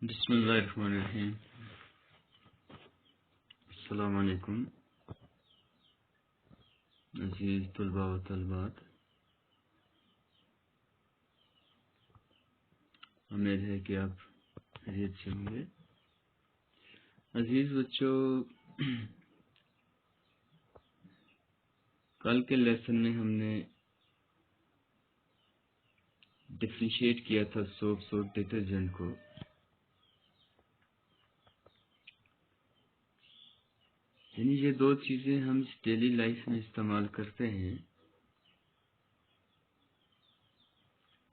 बिस्मिल्लाहिर्रहमानिर्रहीम। अस्सलाम वालेकुम अज़ीज़ तलबा व तलबात। उम्मीद है कि आप खैरियत से होंगे। अज़ीज़ बच्चों, कल के लेसन में हमने डिफरेंशिएट किया था सोप्स और डिटर्जेंट को। यानी ये दो चीज़ें हम डेली लाइफ में इस्तेमाल करते हैं,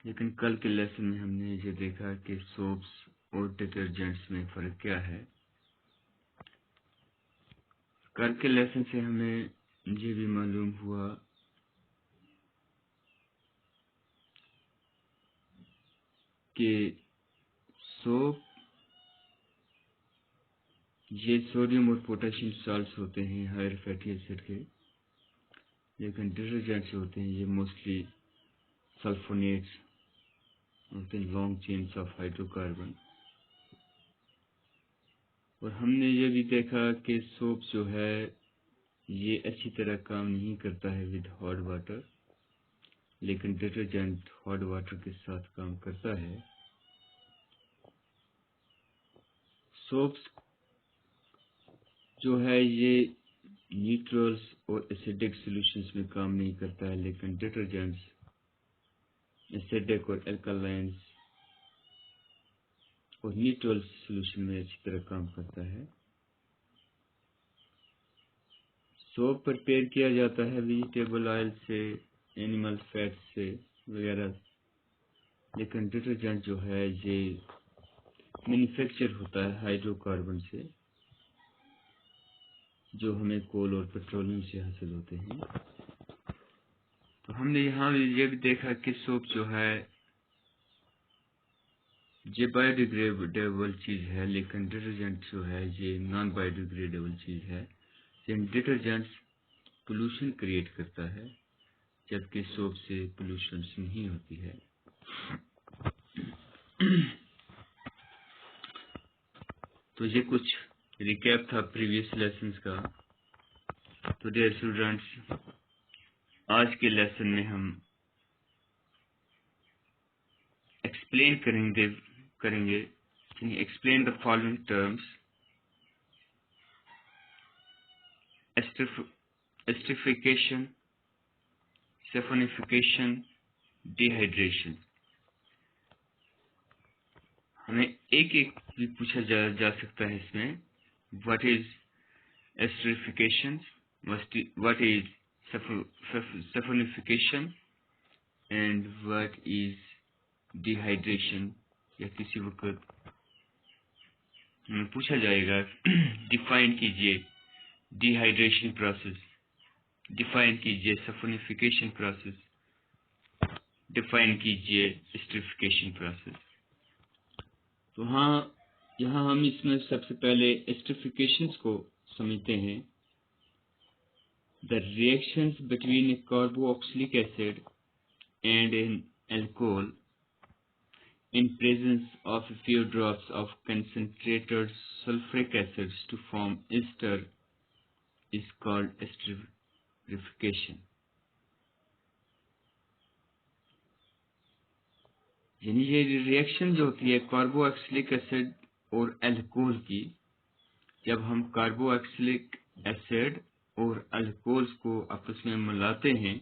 लेकिन कल के लेसन में हमने ये देखा कि सोप्स और डिटर्जेंट्स में फ़र्क क्या है। कल के लेसन से हमें ये भी मालूम हुआ कि सोप ये सोडियम और पोटेशियम साल्ट्स होते हैं हायर फैटी एसिड के, लेकिन डिटर्जेंट्स होते हैं ये मोस्टली सल्फोनेट्स होते हैं, लॉन्ग चेन्स ऑफ हाइड्रोकार्बन। और हमने ये भी देखा कि सोप जो है ये अच्छी तरह काम नहीं करता है विद हॉट वाटर, लेकिन डिटर्जेंट हॉट वाटर के साथ काम करता है। सोप्स जो है ये न्यूट्रल्स और एसिडिक सॉल्यूशंस में काम नहीं करता है, लेकिन डिटर्जेंट्स एसिडिक और एल्कालाइंस और न्यूट्रल सॉल्यूशन में अच्छी तरह काम करता है। सोप प्रिपेयर किया जाता है वेजिटेबल ऑयल से, एनिमल फैट से वगैरह, लेकिन डिटर्जेंट जो है ये मैन्युफैक्चर होता है हाइड्रोकार्बन से, जो हमें कोल और पेट्रोलियम से हासिल होते हैं। तो हमने यहाँ ये भी देखा कि सोप जो है ये बायोडिग्रेडेबल चीज़ है, लेकिन डिटर्जेंट जो है ये नॉन बायोडिग्रेडेबल चीज़ है। डिटर्जेंट पोल्यूशन क्रिएट करता है, जबकि सोप से पोल्यूशन नहीं होती है। तो ये कुछ रिकैप था प्रीवियस लेसन्स का। तो डियर स्टूडेंट्स, आज के लेसन में हम एक्सप्लेन करेंगे explain the following terms: esterification, saponification, dehydration. हमें एक एक भी पूछा जा सकता है इसमें। What is esterification, what is saponification and what is dehydration, या किसी वक्त हमें पूछा जाएगा डिफाइन कीजिए डिहाइड्रेशन प्रोसेस, डिफाइन कीजिए सैफोनिफिकेशन प्रोसेस, डिफाइन कीजिए एस्टरिफिकेशन प्रोसेस। तो हाँ, यहाँ हम इसमें सबसे पहले एस्टरिफिकेशंस को समझते हैं। The reactions between a carboxylic acid and an alcohol in presence of a few drops of concentrated sulfuric acids to form ester is called esterification। यानी ये रिएक्शन जो होती है कार्बोक्सिलिक एसिड और अल्कोहल की, जब हम कार्बोक्सिलिक एसिड और अल्कोहल्स को आपस में मिलाते हैं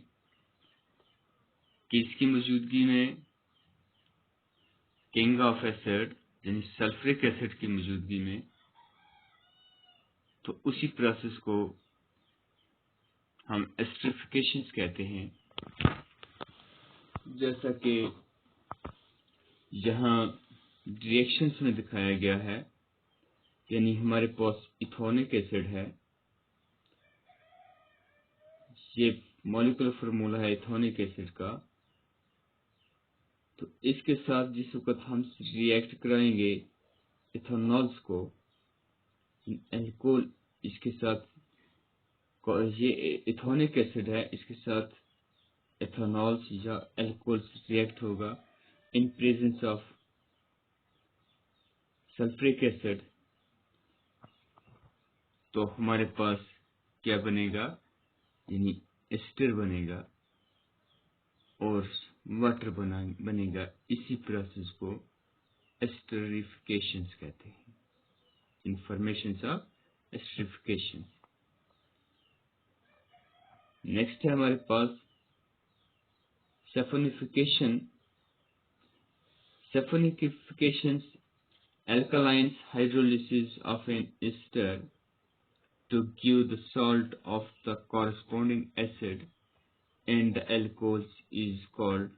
कि इसकी मौजूदगी में किंग ऑफ एसिड यानी सल्फ्यूरिक एसिड की मौजूदगी में, तो उसी प्रोसेस को हम एस्टरिफिकेशन कहते हैं। जैसा कि यहाँ रिएक्शंस में दिखाया गया है, यानी हमारे पास इथोनिक एसिड है, ये मॉलिक्यूलर फार्मूला है इथोनिक एसिड का। तो इसके साथ जिस वक्त हम रिएक्ट कराएंगे इथेनॉल्स को, अल्कोहल इसके साथ, ये इथोनिक एसिड है, इसके साथ इथेनॉल्स या अल्कोहल्स रिएक्ट होगा in presence of sulphuric acid, तो हमारे पास क्या बनेगा, यानी एस्टर बनेगा और वाटर बनेगा। इसी प्रोसेस को एस्टरिफिकेशन कहते हैं, इंफॉर्मेशन ऑफ एस्टरिफिकेशन। नेक्स्ट है हमारे पास सैफोनिफिकेशन। Saponification, alkaline hydrolysis of an ester to give the salt of the corresponding acid and the alcohols is called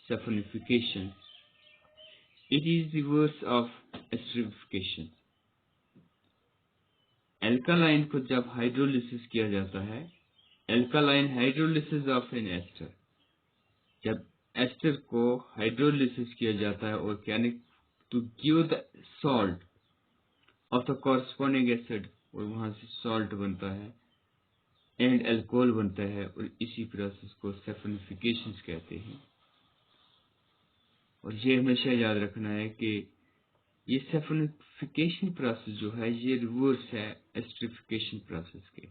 saponification. It is reverse of esterification. Alkaline को जब hydrolysis किया जाता है, alkaline hydrolysis of an ester, जब ester को hydrolysis किया जाता है और क्या to give the salt of the corresponding acid, और वहां से सॉल्ट बनता है एंड अल्कोहल बनता है, और इसी प्रोसेस को सैफोनिफिकेशन कहते हैं। और ये हमेशा याद रखना है कि ये सैफोनिफिकेशन प्रोसेस जो है ये रिवर्स है एस्टरिफिकेशन प्रोसेस के,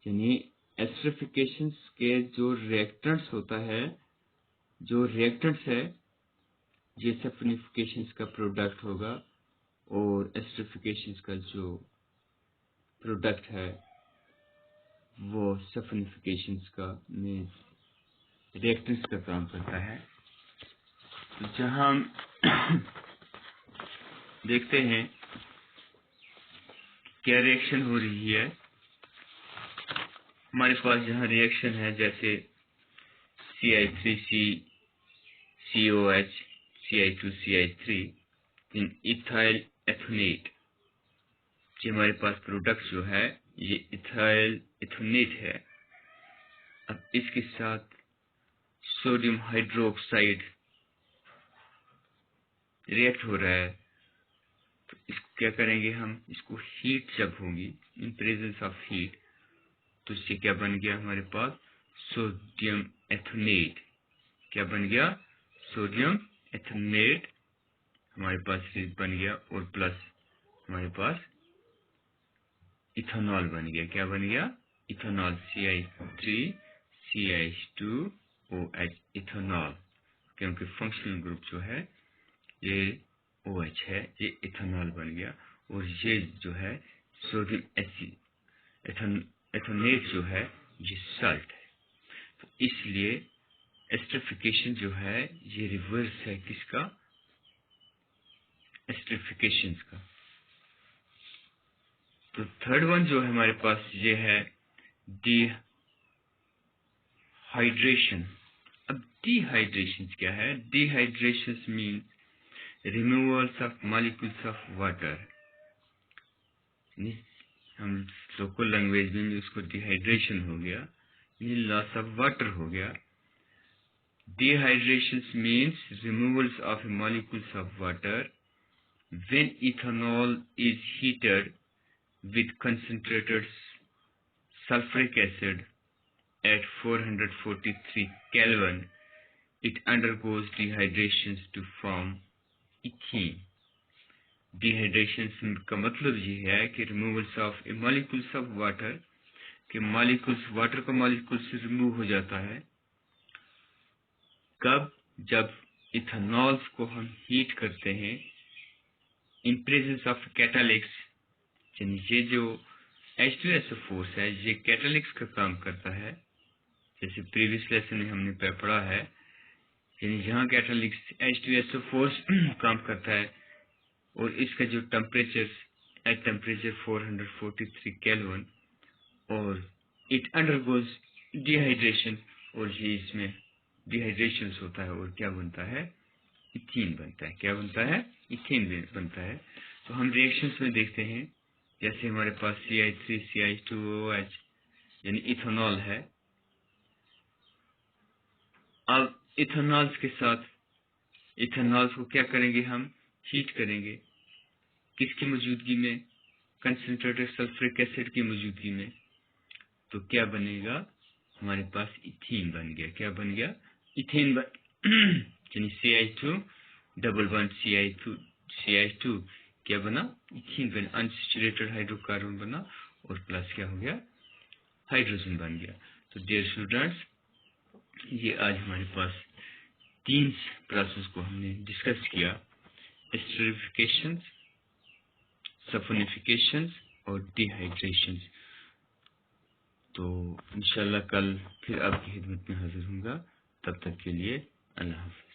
यानी एस्टरिफिकेशन के जो रिएक्टेंट्स होता है, जो रिएक्टेंट्स है ये सैफोनिफिकेशन का प्रोडक्ट होगा, और एस्टरिफिकेशन का जो प्रोडक्ट है वो सैफोनिफिकेशन का में रिएक्टेंट्स का काम करता है। तो जहां हम देखते हैं क्या रिएक्शन हो रही है, हमारे पास जहां रिएक्शन है जैसे CI3C COH CI2CI3 इन इथाइल एथोनेट, ये हमारे पास प्रोडक्ट जो है ये इथाइल एथोनेट है। अब इसके साथ सोडियम हाइड्रोक्साइड रिएक्ट हो रहा है, तो इसको क्या करेंगे हम, इसको हीट जब होगी, इन प्रेजेंस ऑफ हीट, तो इससे क्या बन गया हमारे पास सोडियम एथोनेट। क्या बन गया, सोडियम एथोनेट हमारे पास बन गया, और प्लस हमारे पास इथेनॉल बन गया। क्या बन गया, इथेनॉल, CI3CH2OH इथेनॉल, क्योंकि फंक्शनल ग्रुप जो है ये OH है, ये इथेनॉल बन गया। और ये जो है सोडियम एथोनेट जो है ये साल्ट है। तो इसलिए एस्टरिफिकेशन जो है ये रिवर्स है किसका, एस्टरिफिकेशन का। तो थर्ड वन जो है हमारे पास ये है डिहाइड्रेशन। अब डिहाइड्रेशन क्या है, dehydration mean removals of molecules of water. हम लोकल लैंग्वेज में उसको डिहाइड्रेशन हो गया, ये लॉस ऑफ वाटर हो गया। Dehydration means removals of molecules of water when ethanol is heated with concentrated sulfuric acid at 443 Kelvin. It undergoes dehydration to form ethene. Dehydration का मतलब ये है कि removals of molecules of water, कि molecules water का molecules से remove हो जाता है। कब, जब इथेनॉल्स को हम हीट करते हैं इन प्रेजेंस ऑफ कैटालिक्स, ये जो H2SO4 है ये कैटालिक्स का काम करता है, जैसे प्रीवियस लेसन में हमने पढ़ा है, यानी जहाँ कैटालिक्स H2SO4 काम करता है, और इसका जो टेम्परेचर एट टेम्परेचर 443 केल्विन, और इट अंडरगोज डिहाइड्रेशन, और ये इसमें डिहाइड्रेशन होता है और क्या बनता है, इथीन बनता है। क्या बनता है, इथीन बनता है। तो हम रिएक्शंस में देखते हैं, जैसे हमारे पास CI3CH2OH यानी इथेनॉल है। अब इथेनॉल्स के साथ इथेनॉल्स को क्या करेंगे, हम हीट करेंगे, किसकी मौजूदगी में, कंसंट्रेटेड सल्फ्यूरिक एसिड की मौजूदगी में। तो क्या बनेगा, हमारे पास इथीन बन गया। क्या बन गया, इथेन यानी CH2 डबल बॉन्ड CH2 क्या बना, इथीन बना, अनसैचुरेटेड हाइड्रोकार्बन बना और प्लस क्या हो गया, हाइड्रोजन बन गया। तो डियर स्टूडेंट्स, ये आज हमारे पास 3 प्रोसेस को हमने डिस्कस किया, एस्टरिफिकेशन, सल्फोनिफिकेशन और डिहाइड्रेशन। तो इंशाल्लाह कल फिर आपकी खिदमत में हाजिर होऊंगा। तब तक के लिए अल्लाह हाफ़िज़।